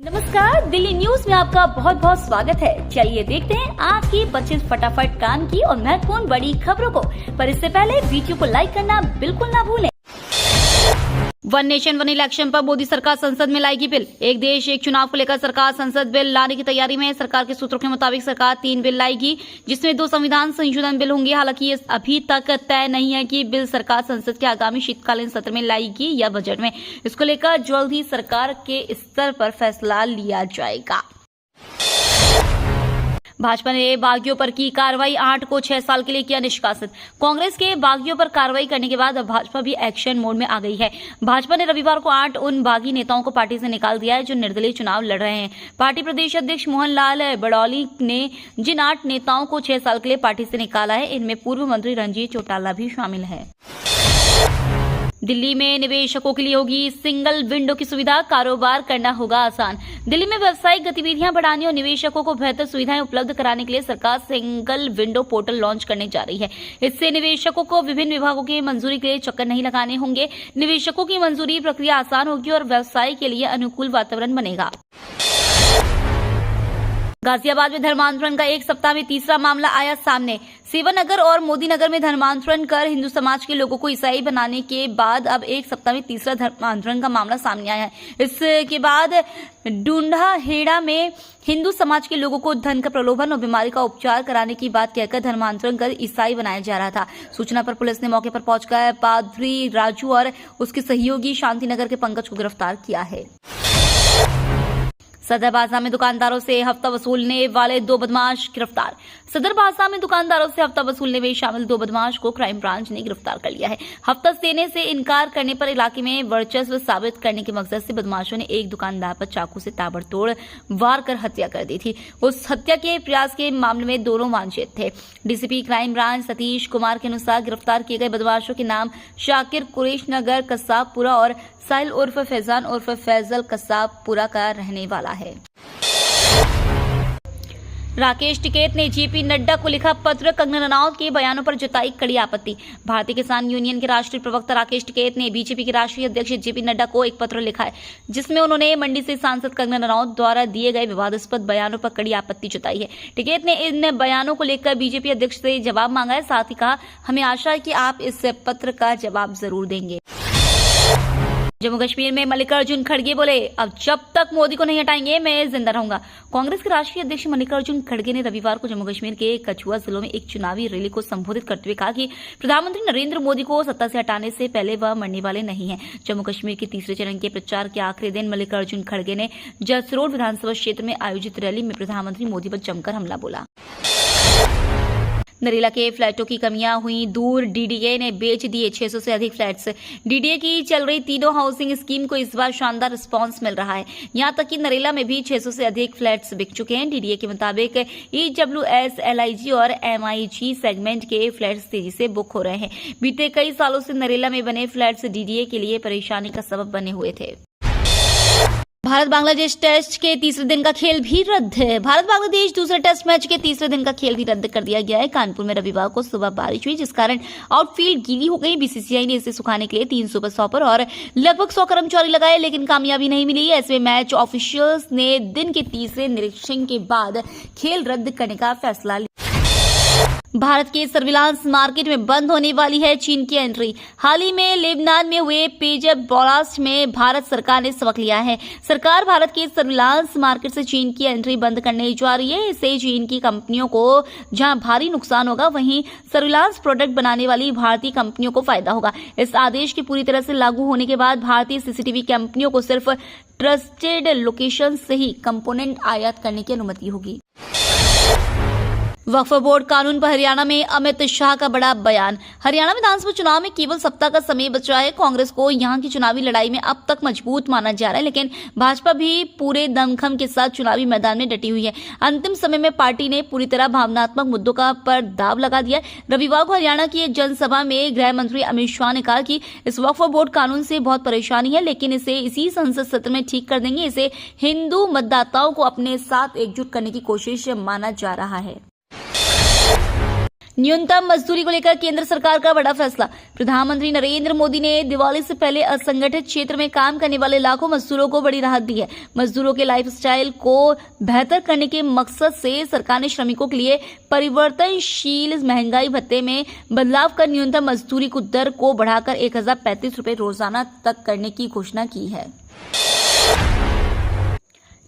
नमस्कार, दिल्ली न्यूज में आपका बहुत बहुत स्वागत है। चलिए देखते हैं आज की 25 फटाफट काम की और महत्वपूर्ण बड़ी खबरों को। पर इससे पहले वीडियो को लाइक करना बिल्कुल ना भूलें। वन नेशन वन इलेक्शन पर मोदी सरकार संसद में लाएगी बिल। एक देश एक चुनाव को लेकर सरकार संसद बिल लाने की तैयारी में है। सरकार के सूत्रों के मुताबिक सरकार 3 बिल लाएगी, जिसमें 2 संविधान संशोधन बिल होंगे। हालांकि ये अभी तक तय नहीं है कि बिल सरकार संसद के आगामी शीतकालीन सत्र में लाएगी या बजट में। इसको लेकर जल्द ही सरकार के स्तर पर फैसला लिया जाएगा। भाजपा ने बागियों पर की कार्रवाई, 8 को 6 साल के लिए किया निष्कासित। कांग्रेस के बागियों पर कार्रवाई करने के बाद अब भाजपा भी एक्शन मोड में आ गई है। भाजपा ने रविवार को 8 उन बागी नेताओं को पार्टी से निकाल दिया है जो निर्दलीय चुनाव लड़ रहे हैं। पार्टी प्रदेश अध्यक्ष मोहन लाल बड़ौली ने जिन 8 नेताओं को 6 साल के लिए पार्टी से निकाला है, इनमें पूर्व मंत्री रणजीत चौटाला भी शामिल है। दिल्ली में निवेशकों के लिए होगी सिंगल विंडो की सुविधा, कारोबार करना होगा आसान। दिल्ली में व्यावसायिक गतिविधियां बढ़ाने और निवेशकों को बेहतर सुविधाएं उपलब्ध कराने के लिए सरकार सिंगल विंडो पोर्टल लॉन्च करने जा रही है। इससे निवेशकों को विभिन्न विभागों की मंजूरी के लिए चक्कर नहीं लगाने होंगे। निवेशकों की मंजूरी प्रक्रिया आसान होगी और व्यवसाय के लिए अनुकूल वातावरण बनेगा। गाजियाबाद में धर्मांतरण का एक सप्ताह में तीसरा मामला आया सामने। सेवानगर और मोदीनगर में धर्मांतरण कर हिंदू समाज के लोगों को ईसाई बनाने के बाद अब एक सप्ताह में तीसरा धर्मांतरण का मामला सामने आया है। इसके बाद डूंडा हेड़ा में हिंदू समाज के लोगों को धन का प्रलोभन और बीमारी का उपचार कराने की बात कहकर धर्मांतरण कर ईसाई बनाया जा रहा था। सूचना पर पुलिस ने मौके पर पहुंचकर पादरी राजू और उसके सहयोगी शांतिनगर के पंकज को गिरफ्तार किया है। सदर बाजार में दुकानदारों से हफ्ता वसूलने वाले 2 बदमाश गिरफ्तार। सदर बाजार में दुकानदारों से हफ्ता वसूलने में शामिल 2 बदमाश को क्राइम ब्रांच ने गिरफ्तार कर लिया है। हफ्ता देने से इनकार करने पर इलाके में वर्चस्व साबित करने के मकसद से बदमाशों ने एक दुकानदार पर चाकू से ताबड़तोड़ वार कर हत्या कर दी थी। उस हत्या के प्रयास के मामले में दोनों वांछित थे। DCP crime branch Satish Kumar के अनुसार गिरफ्तार किए गए बदमाशों के नाम शाकिर कुरैश नगर कसाबपुरा और साहिल उर्फ फैजान उर्फ फैजल कसाबपुरा का रहने वाला है। राकेश टिकैत ने जेपी नड्डा को लिखा पत्र, कंगना रनौत के बयानों पर जताई कड़ी आपत्ति। भारतीय किसान यूनियन के राष्ट्रीय प्रवक्ता राकेश टिकैत ने बीजेपी के राष्ट्रीय अध्यक्ष जेपी नड्डा को एक पत्र लिखा है, जिसमें उन्होंने मंडी से सांसद कंगना रनौत द्वारा दिए गए विवादास्पद बयानों पर कड़ी आपत्ति जताई है। टिकैत ने इन बयानों को लेकर बीजेपी अध्यक्ष से जवाब मांगा है। साथ ही कहा, हमें आशा है कि आप इस पत्र का जवाब जरूर देंगे। जम्मू कश्मीर में मल्लिकार्जुन खड़गे बोले, अब जब तक मोदी को नहीं हटाएंगे मैं जिंदा रहूंगा। कांग्रेस के राष्ट्रीय अध्यक्ष मल्लिकार्जुन खड़गे ने रविवार को जम्मू कश्मीर के कठुआ जिलों में एक चुनावी रैली को संबोधित करते हुए कहा कि प्रधानमंत्री नरेंद्र मोदी को सत्ता से हटाने से पहले वह मरने वाले नहीं हैं। जम्मू कश्मीर के तीसरे चरण के प्रचार के आखिरी दिन मल्लिकार्जुन खड़गे ने जसरोड विधानसभा क्षेत्र में आयोजित रैली में प्रधानमंत्री मोदी पर जमकर हमला बोला। नरेला के फ्लैटों की कमियां हुई दूर, डीडीए ने बेच दिए 600 से अधिक फ्लैट्स। डीडीए की चल रही तीनों हाउसिंग स्कीम को इस बार शानदार रिस्पांस मिल रहा है। यहां तक कि नरेला में भी 600 से अधिक फ्लैट्स बिक चुके हैं। डीडीए के मुताबिक ईडब्ल्यूएस, एलआईजी और एमआईजी सेगमेंट के फ्लैट्स तेजी से बुक हो रहे हैं। बीते कई सालों से नरेला में बने फ्लैट्स डीडीए के लिए परेशानी का सबब बने हुए थे। भारत बांग्लादेश टेस्ट के तीसरे दिन का खेल भी रद्द है। भारत बांग्लादेश दूसरे टेस्ट मैच के तीसरे दिन का खेल भी रद्द कर दिया गया है। कानपुर में रविवार को सुबह बारिश हुई, जिस कारण आउटफील्ड गीली हो गई। बीसीसीआई ने इसे सुखाने के लिए 3 सुपर सॉपर और लगभग 100 कर्मचारी लगाए, लेकिन कामयाबी नहीं मिली। ऐसे में मैच ऑफिशियल्स ने दिन के तीसरे निरीक्षण के बाद खेल रद्द करने का फैसला लिया। भारत के सर्विलांस मार्केट में बंद होने वाली है चीन की एंट्री। हाल ही में लेबनान में हुए पेजर ब्लास्ट में भारत सरकार ने सबक लिया है। सरकार भारत के सर्विलांस मार्केट से चीन की एंट्री बंद करने जा रही है। इससे चीन की कंपनियों को जहां भारी नुकसान होगा, वहीं सर्विलांस प्रोडक्ट बनाने वाली भारतीय कंपनियों को फायदा होगा। इस आदेश के पूरी तरह से लागू होने के बाद भारतीय सीसीटीवी कंपनियों को सिर्फ ट्रस्टेड लोकेशन से ही कंपोनेंट आयात करने की अनुमति होगी। वक्फ बोर्ड कानून पर हरियाणा में अमित शाह का बड़ा बयान। हरियाणा विधानसभा चुनाव में केवल सप्ताह का समय बचा है। कांग्रेस को यहां की चुनावी लड़ाई में अब तक मजबूत माना जा रहा है, लेकिन भाजपा भी पूरे दमखम के साथ चुनावी मैदान में डटी हुई है। अंतिम समय में पार्टी ने पूरी तरह भावनात्मक मुद्दों का पर दाव लगा दिया। रविवार को हरियाणा की एक जनसभा में गृह मंत्री अमित शाह ने कहा कि इस वक्फ बोर्ड कानून से बहुत परेशानी है, लेकिन इसे इसी संसद सत्र में ठीक कर देंगे। इसे हिंदू मतदाताओं को अपने साथ एकजुट करने की कोशिश माना जा रहा है। न्यूनतम मजदूरी को लेकर केंद्र सरकार का बड़ा फैसला। प्रधानमंत्री नरेंद्र मोदी ने दिवाली से पहले असंगठित क्षेत्र में काम करने वाले लाखों मजदूरों को बड़ी राहत दी है। मजदूरों के लाइफस्टाइल को बेहतर करने के मकसद से सरकार ने श्रमिकों के लिए परिवर्तनशील महंगाई भत्ते में बदलाव कर न्यूनतम मजदूरी को दर को बढ़ाकर 1035 रुपए रोजाना तक करने की घोषणा की है।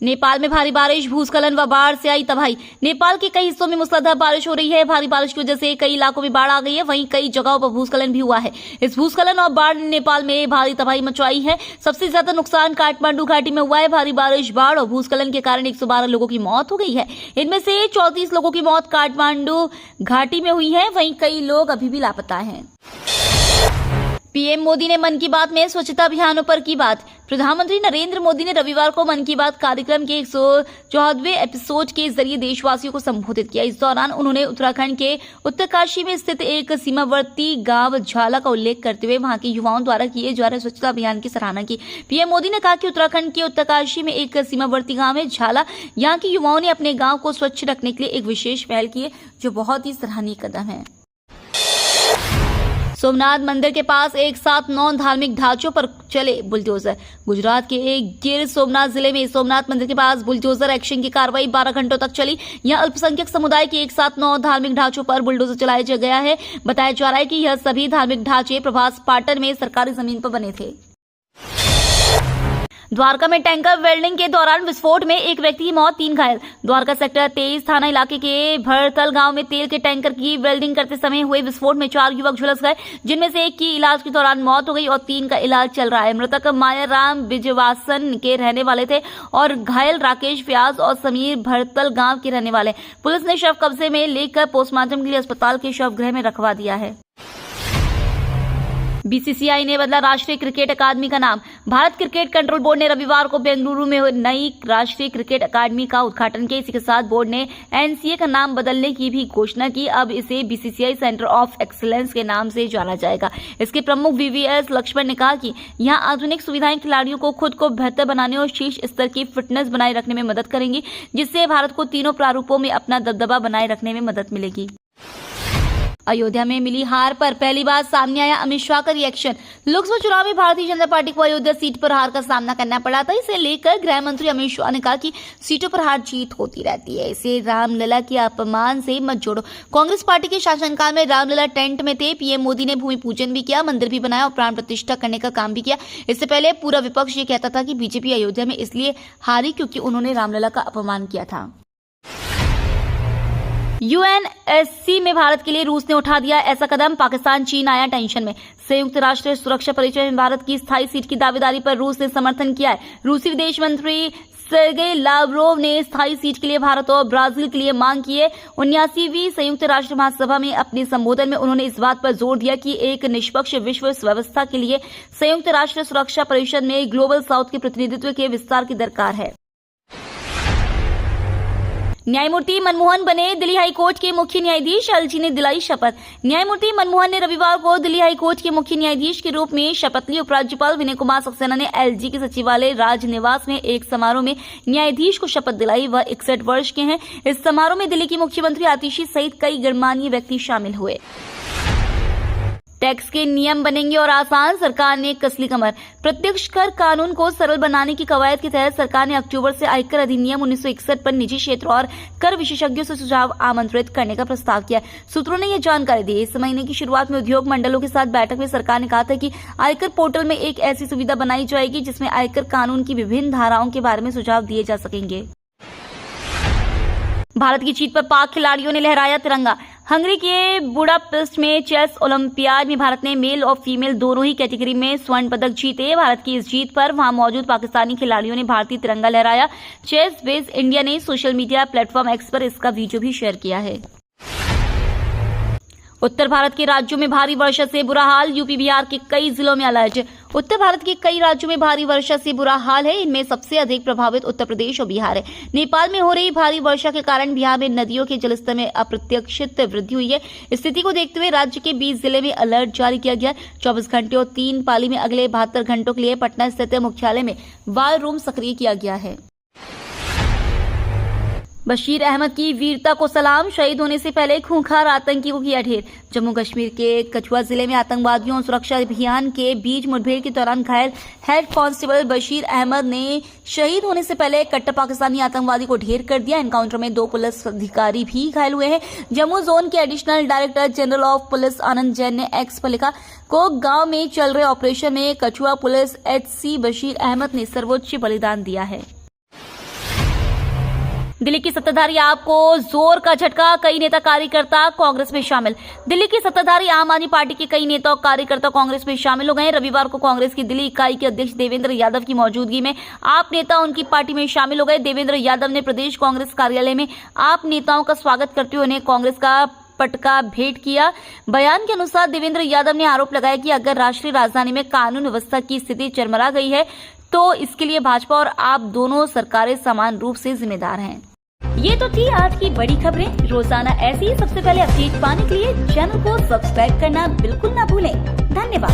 नेपाल में भारी बारिश, भूस्खलन व बाढ़ से आई तबाही। नेपाल के कई हिस्सों में मूसलाधार बारिश हो रही है। भारी बारिश की वजह से कई इलाकों में बाढ़ आ गई है, वहीं कई जगहों पर भूस्खलन भी हुआ है। इस भूस्खलन और बाढ़ ने नेपाल में भारी तबाही मचाई है। सबसे ज्यादा नुकसान काठमांडू घाटी में हुआ है। भारी बारिश, बाढ़ और भूस्खलन के कारण 112 लोगों की मौत हो गई है। इनमें से 34 लोगों की मौत काठमांडू घाटी में हुई है, वहीं कई लोग अभी भी लापता हैं। पीएम मोदी ने मन की बात में स्वच्छता अभियानों पर की बात। प्रधानमंत्री नरेंद्र मोदी ने रविवार को मन की बात कार्यक्रम के 114वें एपिसोड के जरिए देशवासियों को संबोधित किया। इस दौरान उन्होंने उत्तराखंड के उत्तरकाशी में स्थित एक सीमावर्ती गांव झाला का उल्लेख करते हुए वहां के युवाओं द्वारा किए जा रहे स्वच्छता अभियान की सराहना की। पीएम मोदी ने कहा कि उत्तराखंड के उत्तरकाशी में एक सीमावर्ती गाँव है झाला। यहाँ के युवाओं ने अपने गाँव को स्वच्छ रखने के लिए एक विशेष पहल की है, जो बहुत ही सराहनीय कदम है। सोमनाथ मंदिर के पास एक साथ 9 धार्मिक ढांचों पर चले बुलडोजर। गुजरात के गिर सोमनाथ जिले में सोमनाथ मंदिर के पास बुलडोजर एक्शन की कार्रवाई 12 घंटों तक चली। यहां अल्पसंख्यक समुदाय के एक साथ 9 धार्मिक ढांचों पर बुलडोजर चलाया गया है। बताया जा रहा है कि यह सभी धार्मिक ढांचे प्रभास पाटन में सरकारी जमीन पर बने थे। द्वारका में टैंकर वेल्डिंग के दौरान विस्फोट में एक व्यक्ति की मौत, 3 घायल। द्वारका सेक्टर 23 थाना इलाके के भरतल गांव में तेल के टैंकर की वेल्डिंग करते समय हुए विस्फोट में 4 युवक झुलस गए, जिनमें से एक की इलाज के दौरान मौत हो गई और 3 का इलाज चल रहा है। मृतक मायाराम बिजवासन के रहने वाले थे और घायल राकेश व्यास और समीर भरतल गांव के रहने वाले। पुलिस ने शव कब्जे में लेकर पोस्टमार्टम के लिए अस्पताल के शवगृह में रखवा दिया है। बीसीसीआई ने बदला राष्ट्रीय क्रिकेट अकादमी का नाम। भारत क्रिकेट कंट्रोल बोर्ड ने रविवार को बेंगलुरु में नई राष्ट्रीय क्रिकेट अकादमी का उद्घाटन किया। इसी के साथ बोर्ड ने एनसीए का नाम बदलने की भी घोषणा की। अब इसे बीसीसीआई सेंटर ऑफ एक्सीलेंस के नाम से जाना जाएगा। इसके प्रमुख वीवीएस लक्ष्मण ने कहा कि यहां आधुनिक सुविधाएं खिलाड़ियों को खुद को बेहतर बनाने और शीर्ष स्तर की फिटनेस बनाए रखने में मदद करेंगी, जिससे भारत को तीनों प्रारूपों में अपना दबदबा बनाए रखने में मदद मिलेगी। अयोध्या में मिली हार पर पहली बार सामने आया अमित शाह का रिएक्शन। लोकसभा चुनाव में भारतीय जनता पार्टी को अयोध्या सीट पर हार का सामना करना पड़ा था। इसे लेकर गृह मंत्री अमित शाह ने कहा कि सीटों पर हार जीत होती रहती है, इसे रामलला के अपमान से मत जोड़ो। कांग्रेस पार्टी के शासनकाल में रामलला टेंट में थे। पीएम मोदी ने भूमि पूजन भी किया, मंदिर भी बनाया और प्राण प्रतिष्ठा करने का काम भी किया। इससे पहले पूरा विपक्ष ये कहता था कि बीजेपी अयोध्या में इसलिए हारी क्योंकि उन्होंने रामलला का अपमान किया था। यूएनएससी में भारत के लिए रूस ने उठा दिया ऐसा कदम, पाकिस्तान चीन आया टेंशन में। संयुक्त राष्ट्र सुरक्षा परिषद में भारत की स्थायी सीट की दावेदारी पर रूस ने समर्थन किया है। रूसी विदेश मंत्री सर्गेई लावरोव ने स्थायी सीट के लिए भारत और ब्राजील के लिए मांग की है। 79वीं संयुक्त राष्ट्र महासभा में अपने संबोधन में उन्होंने इस बात पर जोर दिया कि एक निष्पक्ष विश्व व्यवस्था के लिए संयुक्त राष्ट्र सुरक्षा परिषद में ग्लोबल साउथ के प्रतिनिधित्व के विस्तार की दरकार है। न्यायमूर्ति मनमोहन बने दिल्ली हाईकोर्ट के मुख्य न्यायाधीश, एलजी ने दिलाई शपथ। न्यायमूर्ति मनमोहन ने रविवार को दिल्ली हाईकोर्ट के मुख्य न्यायाधीश के रूप में शपथ ली। उपराज्यपाल विनय कुमार सक्सेना ने एलजी के सचिवालय राजनिवास में एक समारोह में न्यायाधीश को शपथ दिलाई। वह 61 वर्ष के हैं। इस समारोह में दिल्ली की मुख्यमंत्री आतिशी सहित कई गणमान्य व्यक्ति शामिल हुए। टैक्स के नियम बनेंगे और आसान, सरकार ने कसली कमर। प्रत्यक्ष कर कानून को सरल बनाने की कवायद के तहत सरकार ने अक्टूबर से आयकर अधिनियम 1961 पर निजी क्षेत्र और कर विशेषज्ञों से सुझाव आमंत्रित करने का प्रस्ताव किया। सूत्रों ने यह जानकारी दी। इस महीने की शुरुआत में उद्योग मंडलों के साथ बैठक में सरकार ने कहा था कि आयकर पोर्टल में एक ऐसी सुविधा बनाई जाएगी जिसमें आयकर कानून की विभिन्न धाराओं के बारे में सुझाव दिए जा सकेंगे। भारत की जीत पर पाक खिलाड़ियों ने लहराया तिरंगा। हंगरी के बुडापेस्ट में चेस ओलंपियाड में भारत ने मेल और फीमेल दोनों ही कैटेगरी में स्वर्ण पदक जीते। भारत की इस जीत पर वहां मौजूद पाकिस्तानी खिलाड़ियों ने भारतीय तिरंगा लहराया। चेस बेस इंडिया ने सोशल मीडिया प्लेटफॉर्म एक्स पर इसका वीडियो भी शेयर किया है। उत्तर भारत के राज्यों में भारी वर्षा से बुरा हाल, यूपी बिहार के कई जिलों में अलर्ट। उत्तर भारत के कई राज्यों में भारी वर्षा से बुरा हाल है। इनमें सबसे अधिक प्रभावित उत्तर प्रदेश और बिहार है। नेपाल में हो रही भारी वर्षा के कारण बिहार में नदियों के जलस्तर में अप्रत्याशित वृद्धि हुई है। स्थिति को देखते हुए राज्य के 20 जिले में अलर्ट जारी किया गया। 24 घंटे और 3 पाली में अगले 72 घंटों के लिए पटना स्थित मुख्यालय में वार रूम सक्रिय किया गया है। बशीर अहमद की वीरता को सलाम, शहीद होने से पहले खूंखार आतंकी को किया ढेर। जम्मू कश्मीर के कठुआ जिले में आतंकवादियों और सुरक्षा अभियान के बीच मुठभेड़ के दौरान घायल हेड कांस्टेबल बशीर अहमद ने शहीद होने से पहले कट्टर पाकिस्तानी आतंकवादी को ढेर कर दिया। एनकाउंटर में 2 पुलिस अधिकारी भी घायल हुए हैं। जम्मू जोन के additional director general of police Anand Jain ने एक्स पर लिखा, कोक गांव में चल रहे ऑपरेशन में कठुआ पुलिस HC बशीर अहमद ने सर्वोच्च बलिदान दिया है। दिल्ली की सत्ताधारी आप को जोर का झटका, कई नेता कार्यकर्ता कांग्रेस में शामिल। दिल्ली की सत्ताधारी आम आदमी पार्टी के कई नेता और कार्यकर्ता कांग्रेस में शामिल हो गए हैं। रविवार को कांग्रेस की दिल्ली इकाई के अध्यक्ष देवेंद्र यादव की मौजूदगी में आप नेता उनकी पार्टी में शामिल हो गए। देवेंद्र यादव ने प्रदेश कांग्रेस कार्यालय में आप नेताओं का स्वागत करते हुए उन्हें कांग्रेस का पटका भेंट किया। बयान के अनुसार देवेंद्र यादव ने आरोप लगाया कि अगर राष्ट्रीय राजधानी में कानून व्यवस्था की स्थिति चरमरा गई है तो इसके लिए भाजपा और आप दोनों सरकारें समान रूप से जिम्मेदार हैं। ये तो थी आज की बड़ी खबरें। रोजाना ऐसी ही सबसे पहले अपडेट पाने के लिए चैनल को सब्सक्राइब करना बिल्कुल ना भूलें। धन्यवाद।